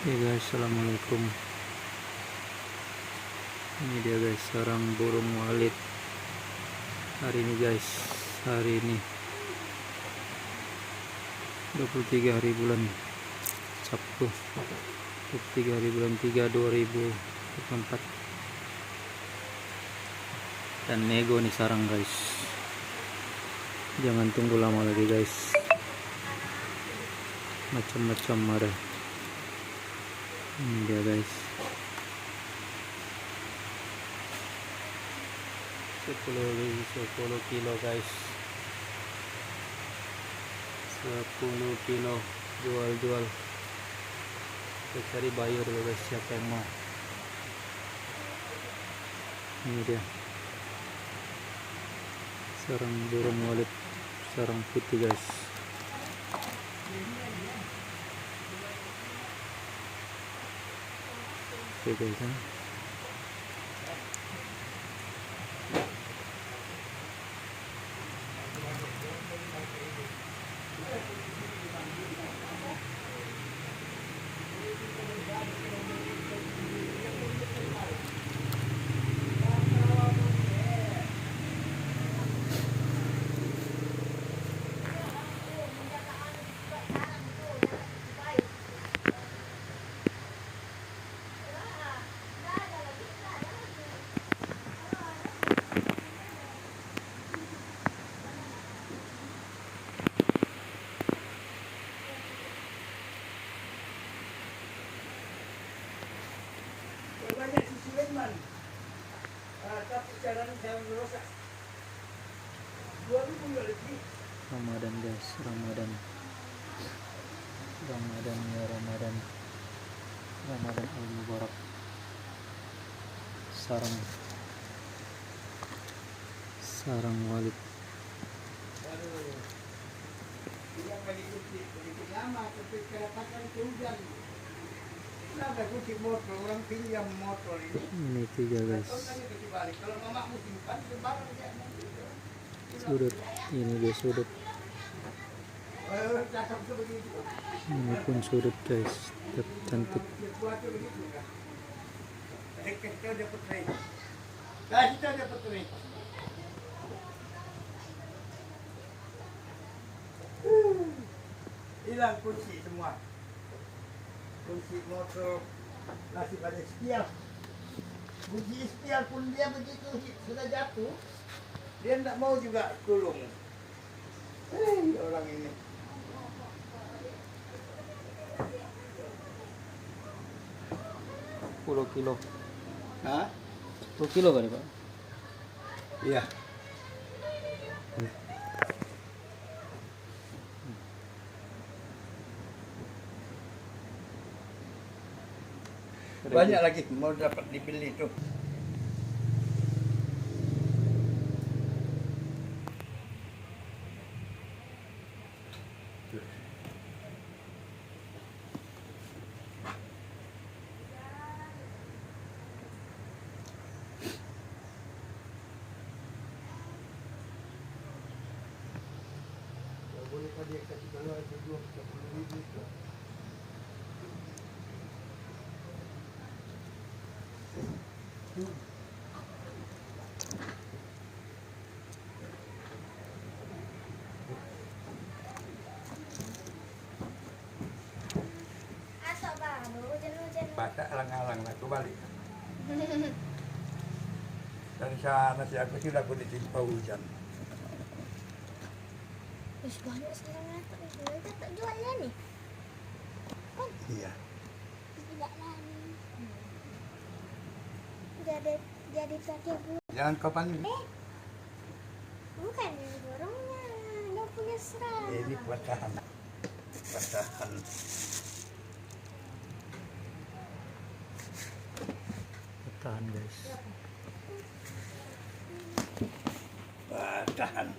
Oke guys, assalamualaikum. Ini dia guys, sarang burung walet hari ini guys. Hari ini 23 hari bulan Sabtu, 23 hari bulan 3 2024. Dan nego nih sarang guys, jangan tunggu lama lagi guys, macam-macam ada. Ini dia guys, 10 kilo guys, 10 kilo jual kita cari buyer dulu guys, siapa yang mau. Ini dia sarang burung walet, sarang putih guys. Oke guys, banyak sisi man. Tapi jalan saya merusak. 2000 lagi. Ramadan guys, Ramadan ya, Ramadan al-Mubarak. Sarang walet. Tidak begitu lama, tapi kedapatan hujan. Ada kunci motor, orang pinjam motor ini. Ini 3 guys. Kalau mamamu simpan, barang dia. Sudut, ini dia sudut. Cakap begitu. Ini pun sudut guys, cantik. Kita dapat ring. Kita dapat ring. Hilang kunci semua. Kunci motor masih pada spial. Kunci spial pun dia begitu sudah jatuh, dia tidak mau juga tolong. Orang ini. 10 kilo. Hah? 10 kilo kali Pak? Iya. Banyak lagi mau dapat dibeli tuh. Boleh tadi kasih kalau ada 20.000. Baca alang-alang aku balik. Dari sana sih aku sudah aku ditimpa hujan. Wis banyak sekarang kita tak jual ya nih. Kan Iya. tidak lagi. Jadi pakai bu. Jangan kau panik. Bukan yang borongnya, dia punya serang. Ini patahan. Tahan guys. Patahan.